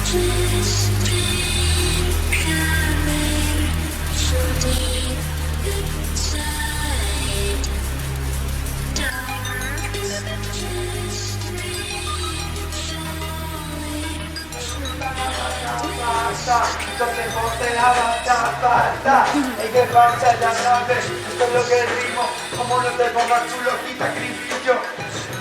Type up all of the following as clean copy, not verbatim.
Yo tengo de la bata, hay que marcha, ya sabes, esto es lo que rimo, como no te pongas chulo, quita cripillo.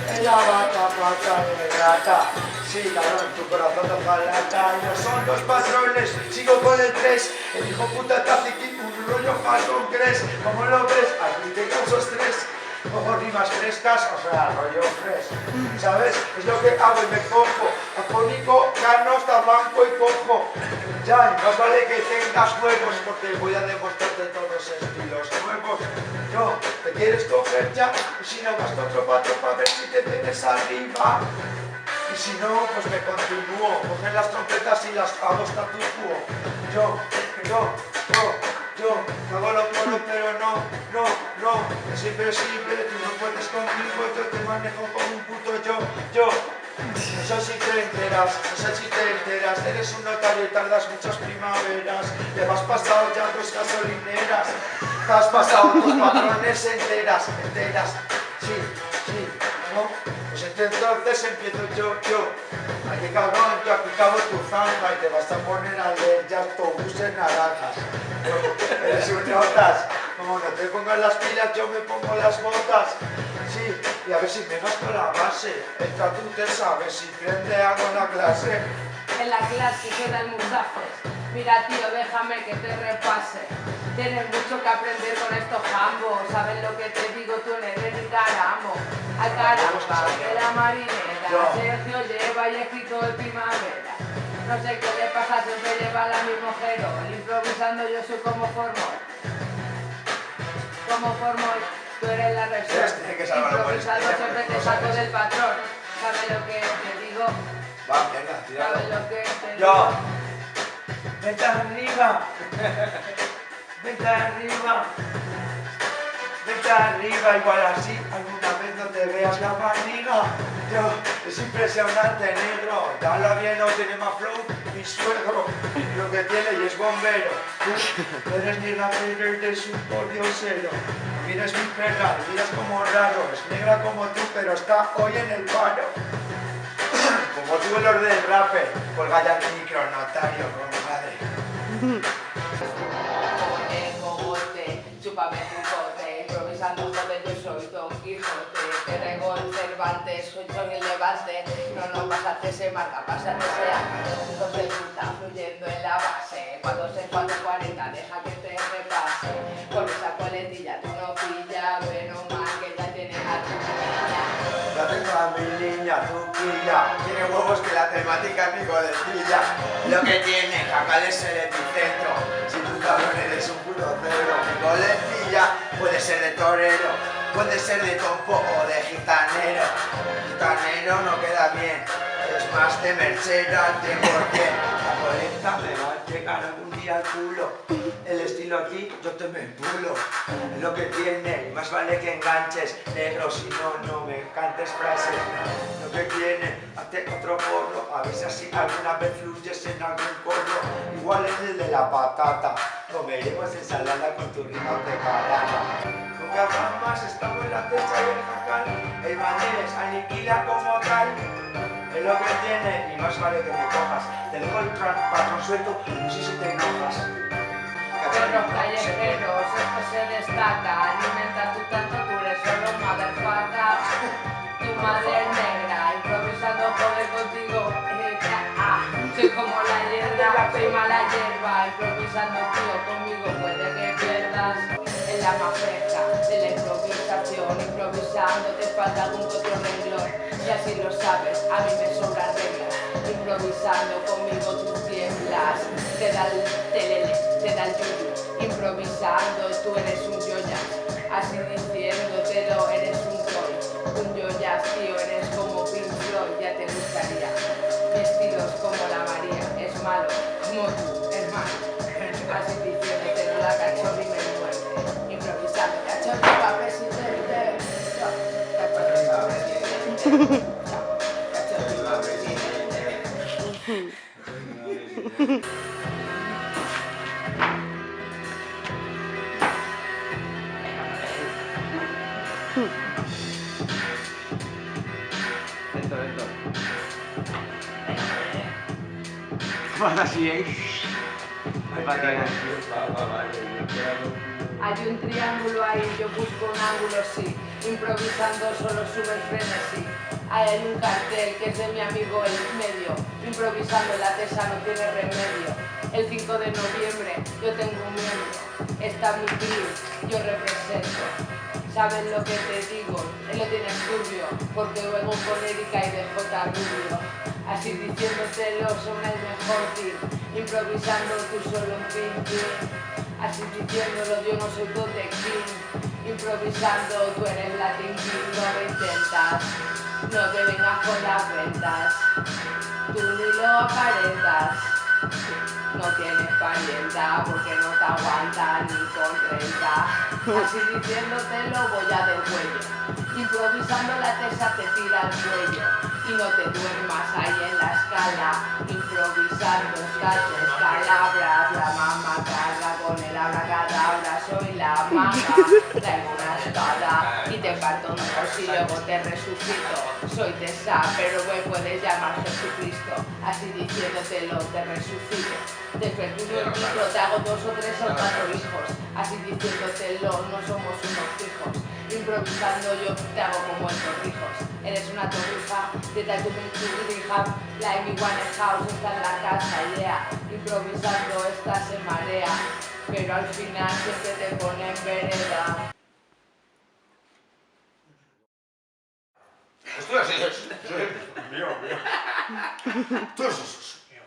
En la pata de rata, sí, cabrón, tu corazón toca lata, y no son los patrones, sigo con el 3, el hijo puta taciquín, un rollo Falcon Crest, ¿cómo lo ves? Aquí te causo estrés. Cojo rimas frescas, o sea, rollo fresh, ¿sabes? Es lo que hago y me cojo, afónico, gano, está blanco y cojo. Ya, y más vale que tengas huevos, porque voy a demostrarte todos estilos nuevos. Yo, ¿te quieres coger ya? Y si no, gasto otro patrón para ver si te vienes arriba. Y si no, pues me continúo, cogen las trompetas y las hago statu quo. Yo, hago lo puedo, pero no, es imposible, tú no puedes conmigo, yo te manejo como un puto yo. No sé si te enteras, eres un notario y tardas muchas primaveras, te has pasado ya 2 gasolineras, te has pasado 2 patrones enteras, sí, ¿no? Pues entonces empiezo yo, ay qué cabrón, yo aquí cago tu zanja y te vas a poner a leer ya autobuses naranjas. Eres un notas, como no te pongas las pilas yo me pongo las botas. Sí, y a ver si me gasto la base. Entra tú te sabes si prende algo en la clase. En la clase quedan musafes. Mira tío, déjame que te repase. Tienes mucho que aprender con estos jambos. ¿Sabes lo que te digo? Tú eres el caramo. Al caramba, que la marinera. Sergio lleva y escrito de primavera. No sé qué le pasa, siempre lleva la misma mujer. Improvisando yo soy como Formol. Tú eres la reserva. Improvisando siempre te saco del patrón. ¿Sabes lo que te digo? Va, venga, tíralo. ¿Sabes lo que te digo? Yo. Vete arriba. Vete arriba, igual así alguna vez no te veas la barriga. Yo, es impresionante, negro. Dala bien, no tiene más flow. Mi suegro, lo que tiene y es bombero. Tú eres ni rapero, eres un pordiosero. Mires mi perra, miras como raro. Es negra como tú, pero está hoy en el paro. Como tú los del rapper, colga ya el micro, notario, compadre. Chúpame tu cote, improvisando joder, yo soy Don Quijote. Te rego el Cervantes, soy John el Levante. No pasaste se marca, pásate ese año. Hijos de puta fluyendo en la base. Cuando se 440, deja que te repase. Con esa coletilla tú no pillas, menos mal que ya tienes a tu niña. Ya tengo a mi niña, tu quilla. Tiene huevos que la temática es mi coletilla. Lo que tiene, Jacal es el epicentro. Si tú cabrón eres un puto cero. Mi coletilla puede ser de torero, puede ser de tompo o de gitanero. Gitanero no queda bien, es más de mercero al 100%. La coleta me va a llegar algún día al culo. El estilo aquí yo te me empulo. Es lo que tiene, y más vale que enganches, negro, si no me cantes frases. Lo que tiene, hazte otro porro, a ver si así alguna vez fluyes en algún corro. Igual es el de la patata, comeremos ensalada con tu rima de carana. Lo que habrá más, estamos en la techa y el jacal. El manés aniquila como tal. Es lo que tiene, y más vale que me cojas. Te dejo el patrón suelto, no sé si te enojas. Perros callejeros, esto se destaca. Alimenta tu tanto, tú eres solo motherfucker. Tu madre es negra, improvisando joder contigo. Soy como la hierba, soy mala hierba. Improvisando tío, conmigo puede que pierdas. Es la más fresca de la improvisación. Improvisando te falta algún otro renglón. Y así lo sabes, a mí me sobran reglas. Improvisando conmigo tú tiemblas. Te da el telele, te da el yuyu. Improvisando tú eres un yoyas. Así diciéndotelo eres un boy. Un yoyas tío, eres como Pink Floyd, ya te gustaría. Mi estilo es como la María, es malo, como tú, hermano. Así diciéndotelo la cachorra y me muerde. Improvisando, cachorra pa' presidente. Cachorra pa' presidente. Lento. Vas así, ¿eh? Me patina. Hay un triángulo ahí, yo busco un ángulo, sí. Improvisando solo sube el frenesí. Hay un cartel que es de mi amigo el medio. Improvisando la tesa no tiene remedio. El 5 de noviembre yo tengo un miembro. Está mi crew, yo represento. ¿Sabes lo que te digo? Él lo tiene turbio, porque luego con Erika y de J. Rubio. Así diciéndotelo son el mejor team. Improvisando tú solo un pin. Así diciéndolo yo no soy Bote King. Improvisando tú eres Latin King, no lo intentas. No te vengas con las ventas. Tú ni lo aparentas. No tienes parienta porque no te aguanta ni con renta. Así diciéndotelo voy a del cuello. Improvisando la tesa te tira al cuello. Y no te duermas ahí en la escala. Improvisando calles, calabras. La mamá carga con el abracadabra. Soy la mamá, traigo una espada y te parto un dos y luego te resucito. Soy Tessa, pero me puedes llamar Jesucristo. Así diciéndotelo te resucito. Te perturbo el micro, te hago 2 o 3 o 4 hijos. Así diciéndotelo no somos unos fijos. Improvisando yo te hago como en torrijos. Eres una torrija, te traigo mi rehab. La Amy Winehouse está en la casa, yeah. Improvisando esta se marea, pero al final siempre te pone en vereda. Esto es mío. Todo eso es mío.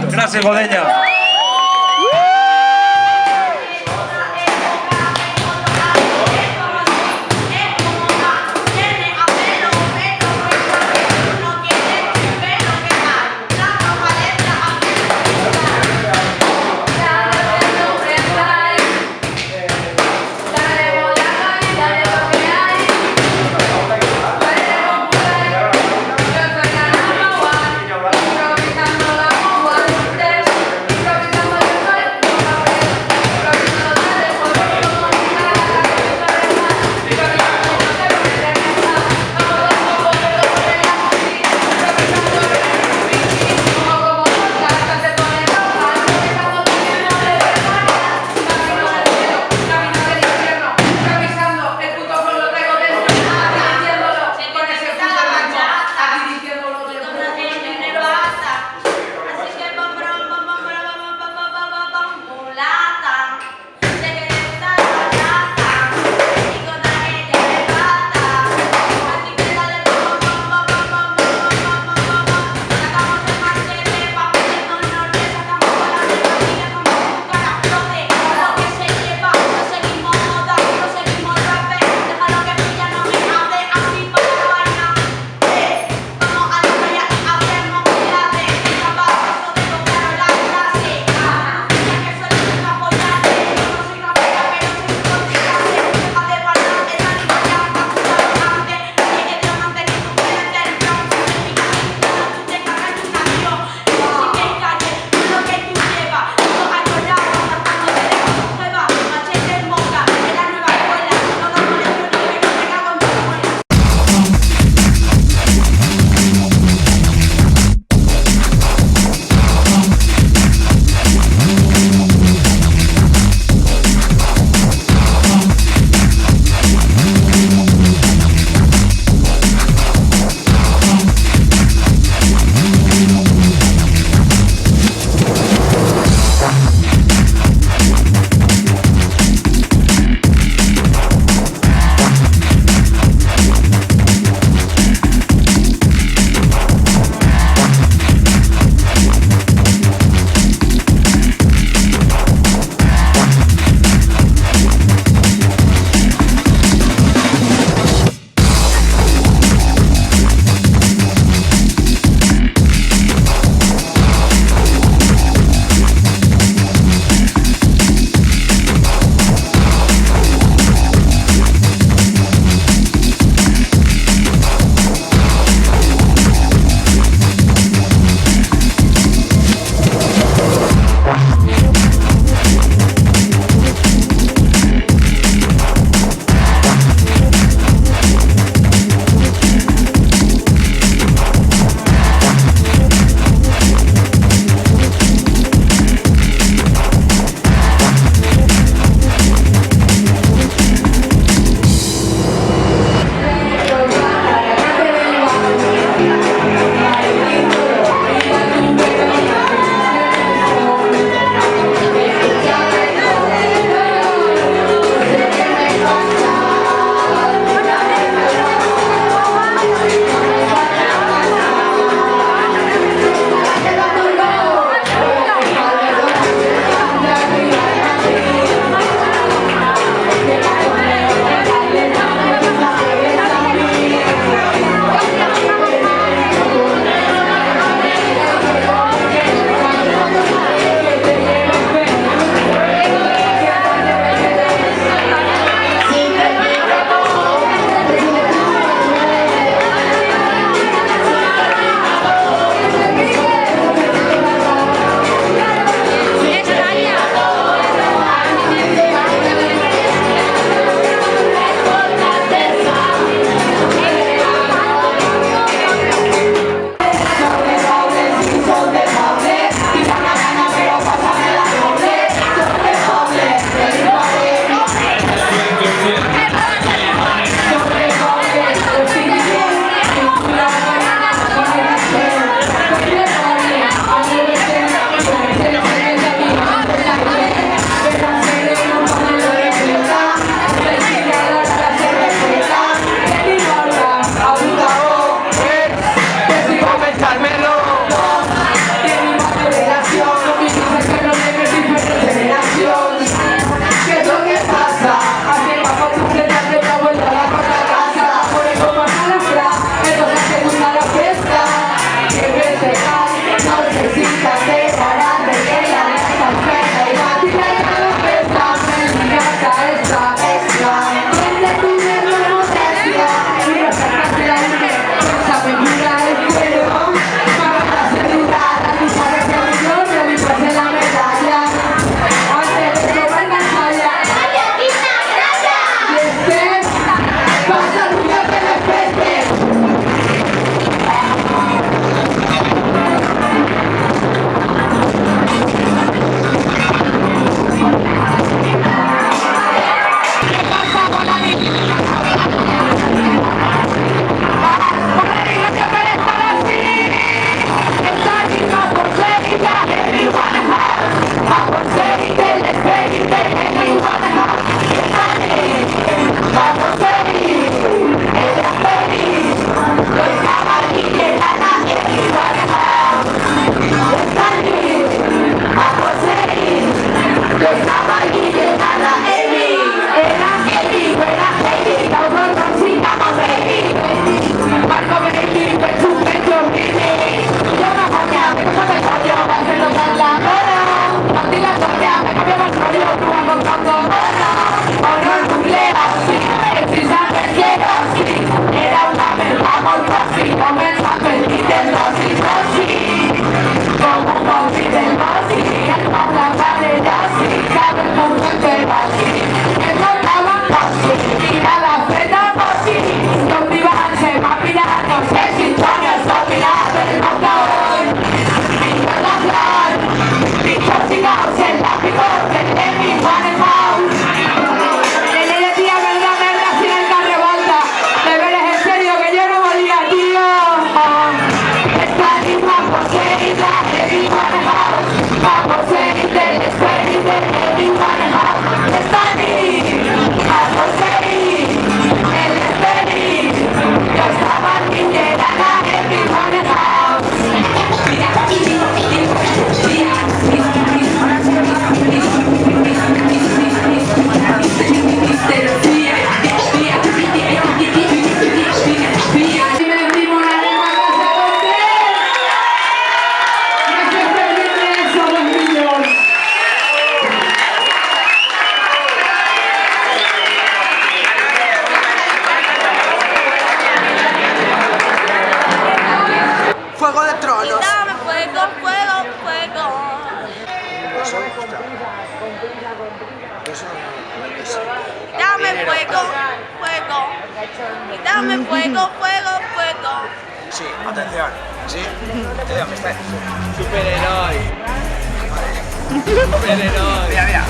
Gracias, Bodeña. Dame fuego, fuego. Y dame fuego, fuego, fuego. Sí, atención. Sí. Atención, que está. Superhéroe. Superhéroe. Mira, mira.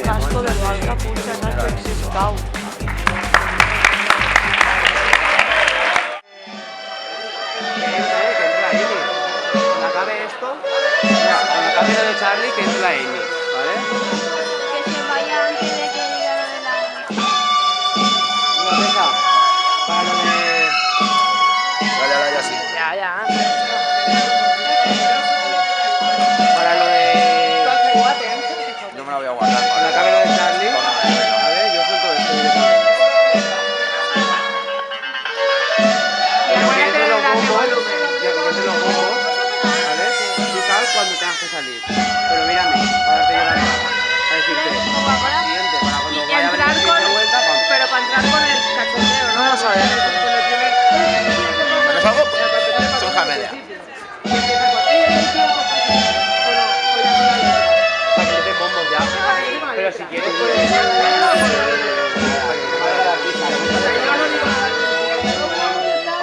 Casco de alga, pucha, Nacho Existau. Que entre la Amy. Cuando acabe esto, mira, cuando acabe lo de Charlie, que entre la Amy, ¿vale? Que se vaya antes de que diga lo de la... Una mesa para lo de... Vale, ahora ya sí. Ya, ya. Para lo de... No me la voy a guardar. Cuando acabe lo de Charlie, a ver, yo suelto esto directamente. Pero que entre los bombos, ya que entre los bombos, ¿vale? Tú sabes cuando tengas que salir. Pero mírame, para darte yo la entrada. Para decirte, siguiente, para cuando Y vaya a entrar venir con... de vuelta, pam. Pero para entrar con el cachondeo, ¿no? No lo sabes. ¿Pero es algo? Son media. Para que te den bombos ya. Pero si quieres, puedes...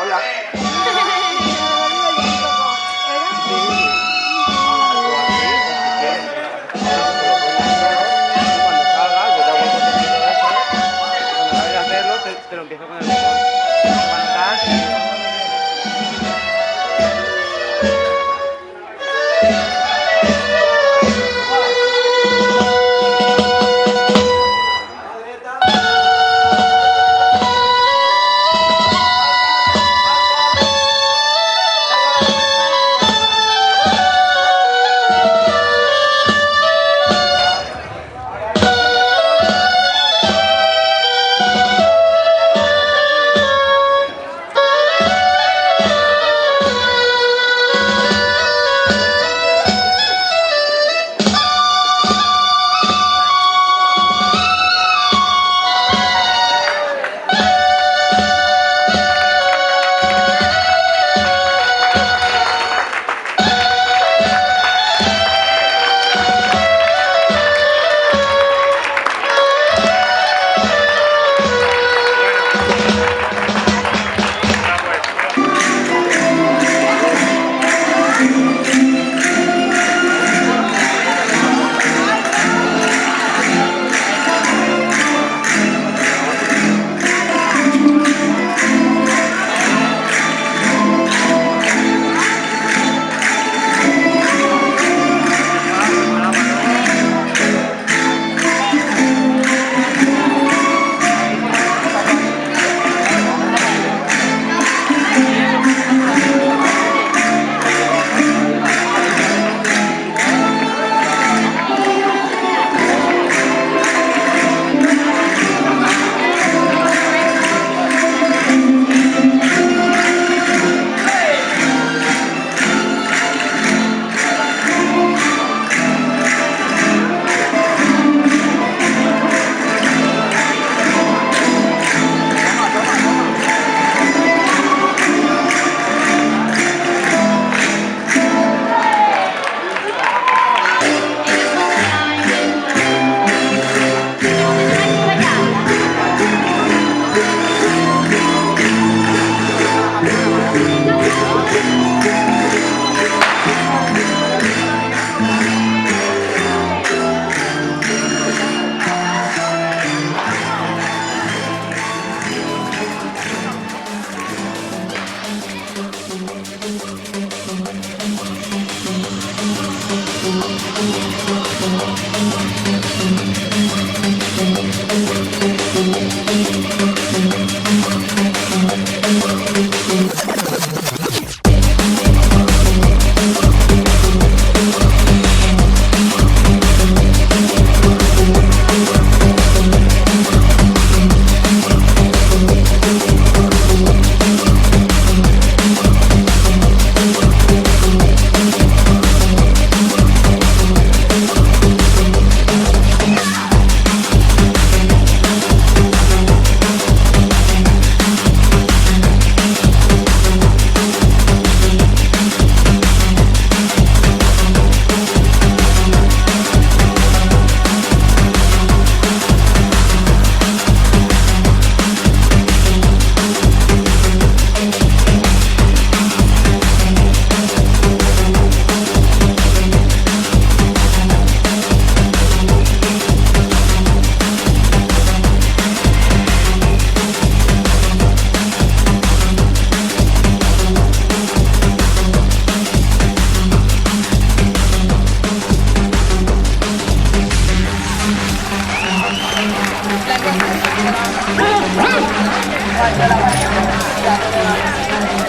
Hola. Cuando salgas, yo te hago el contenido de eso. Cuando acabes de hacerlo, te lo empiezo con el botón. Cuando estás...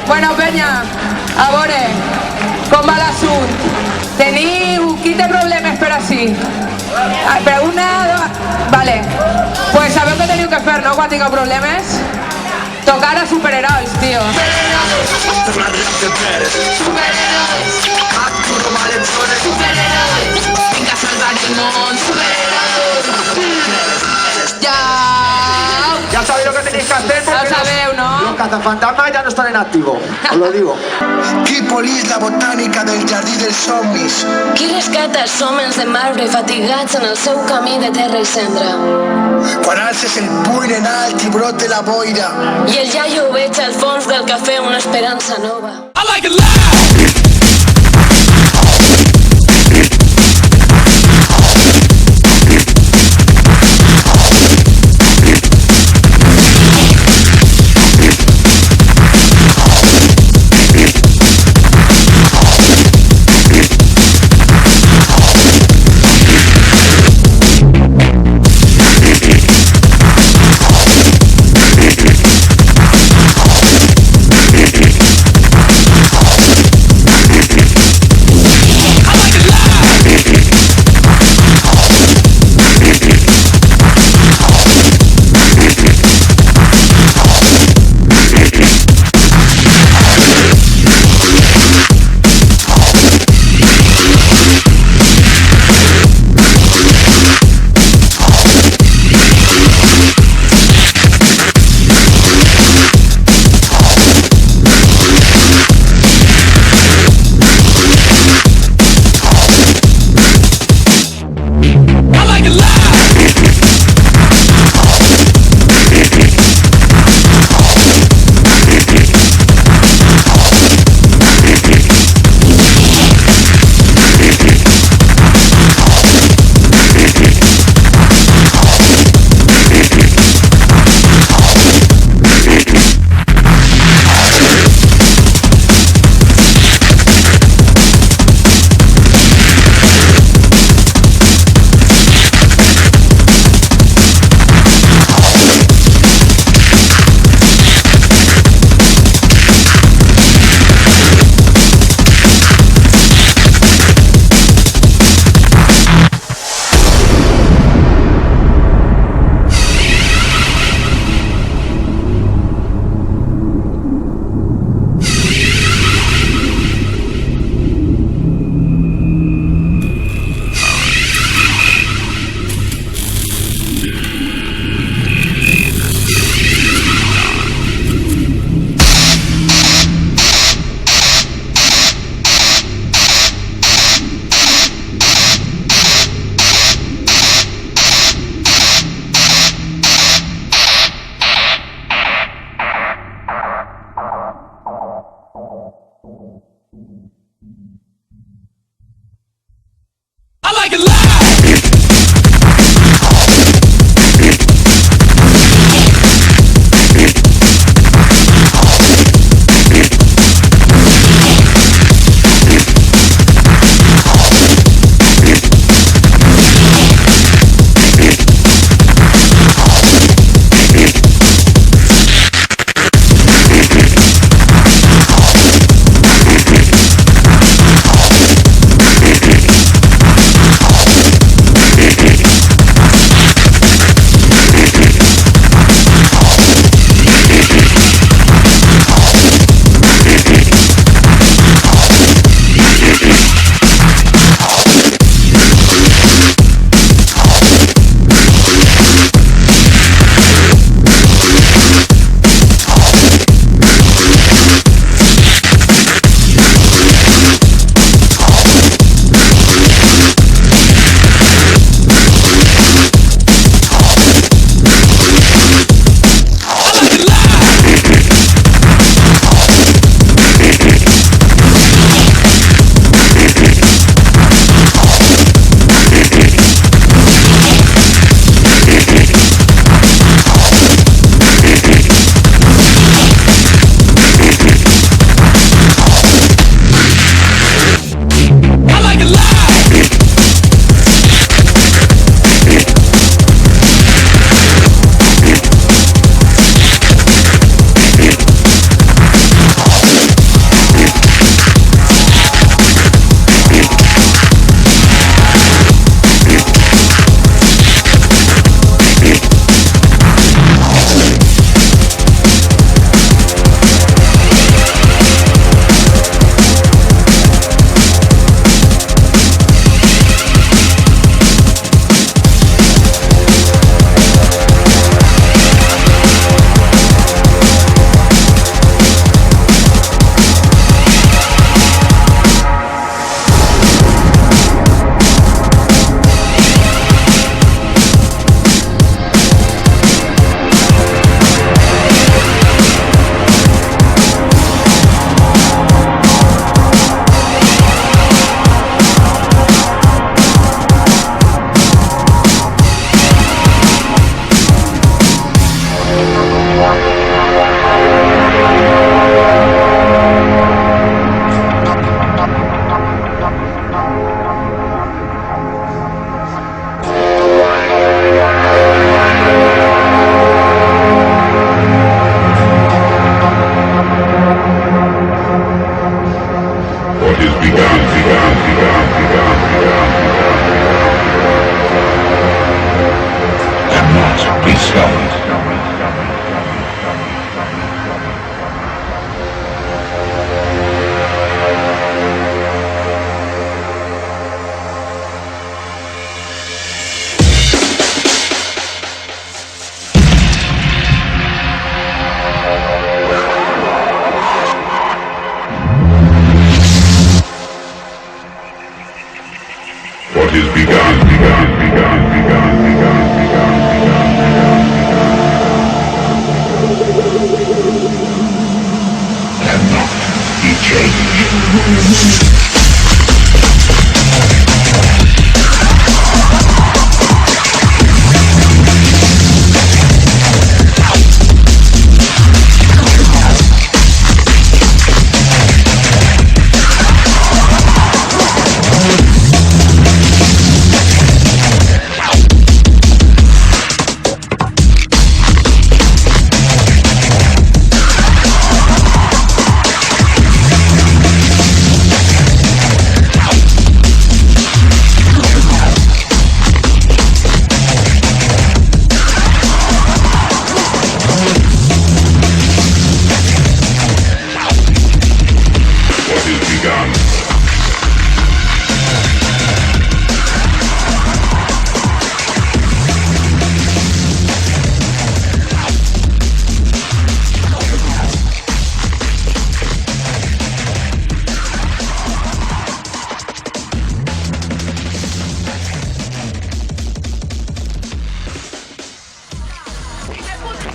Bueno, Peña, a veure, com va l'assunt? Teniu... Qui té problemes per així? Per una... Vale. Pues sabeu què teniu que fer, no?, quan tingueu problemes? Tocar a superherois, tio. Ya sabéis lo que tenéis que hacer porque Ja ho sabeu, no? los cazafantasmas ya no están en activo, os lo digo. Qui polís la botànica del jardí dels somnis? Qui rescata els hòmens de marbre fatigats en el seu camí de terra i cendra? Quan alces el puny en alt i brote la boira. I el iaio veig al fons del cafè una esperança nova. I like it loud.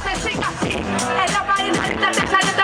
necesitas, en la marina te sale